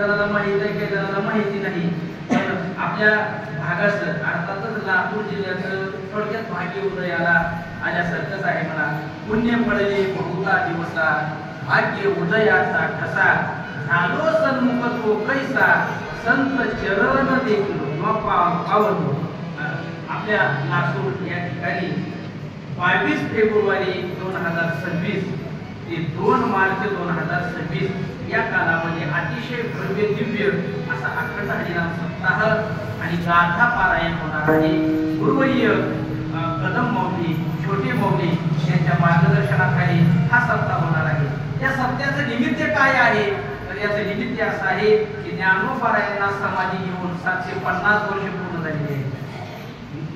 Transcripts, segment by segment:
जणांना माहिती आहे की जणांना माहिती नाही, पण आपल्या भागाचं अर्थातच लातूर जिल्ह्याचं थोडक्यात भाग्य उदयाला आल्यासारखंच आहे. म्हणा पुण्य पडले बहुता दिवसा, भाग्य उदयाचा ठसा, झालो सन्मुख तो कैसा, संत चरण देखलो पावलो. आपल्या लातूर या ठिकाणी 22 फेब्रुवारी 2026 ते 2 मार्च 2026 या कालामध्ये अतिशय भव्य दिव्य असा अखंड हरिनाम सप्ताह आणि गाथा पारायण होणार आहे. गुरुवर्य कदम मौली, छोटे मौली यांच्या मार्गदर्शनाखाली हा सप्ताह होणार आहे. या सप्त्याचं निमित्त काय आहे तर याचं निमित्त असं आहे की ज्ञानोपारायणला समाधी घेऊन 750 वर्ष पूर्ण झालेली आहेत.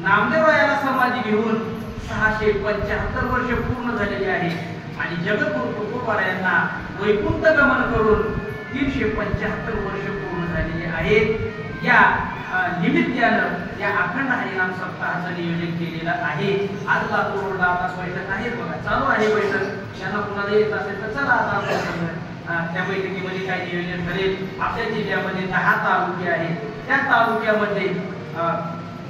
नामदेवरायाला समाधी घेऊन 675 वर्ष पूर्ण झालेली आहे आणि जगद्गुरु तुकोबारायांना वैकुंठ गमन करून 375 वर्ष पूर्ण झालेले आहेत. या निमित्तानं या अखंड हरिनाम सप्ताहाचं नियोजन केलेलं आहे. आज लातूर रोडला आता बैठक आहे, बघा चालू आहे बैठक. त्यांना कुणाला येत असेल तर चला आता त्या बैठकीमध्ये काय नियोजन करेल. आपल्या जिल्ह्यामध्ये 10 तालुके आहेत. त्या तालुक्यामध्ये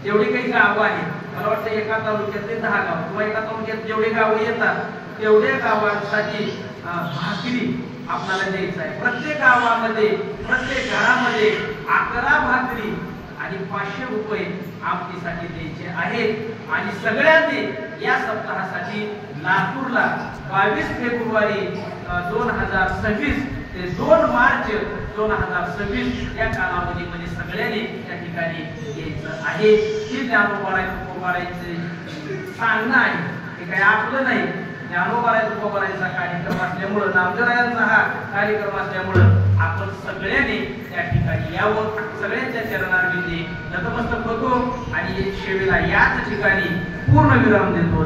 जेवढे काही गावं आहेत, मला वाटतं एका तालुक्यातले 10 गाव किंवा एका तालुक्यात जेवढे गावं येतात तेवढ्या गावांसाठी भाकरी आपल्याला द्यायचं आहे. प्रत्येक गावामध्ये प्रत्येक घरामध्ये 11 भाकरी आणि 500 रुपये आमटीसाठी द्यायचे आहेत. आणि सगळ्यांनी या सप्ताहासाठी लातूरला 22 फेब्रुवारी 2026 ते 2 मार्च 2026 या कालावधीमध्ये सगळ्यांनी त्या ठिकाणी यायचं आहे. ही ज्ञानोबारायचं सांगणं आहे, हे काही आपलं नाही. ज्ञानोबारायचा कार्यक्रम असल्यामुळं, नामदेवरायांचा हा कार्यक्रम असल्यामुळं आपण सगळ्यांनी त्या ठिकाणी यावं. सगळ्यांच्या चरणारविंदी नतमस्तक होतो आणि सेवेला याच ठिकाणी पूर्ण विराम देतो.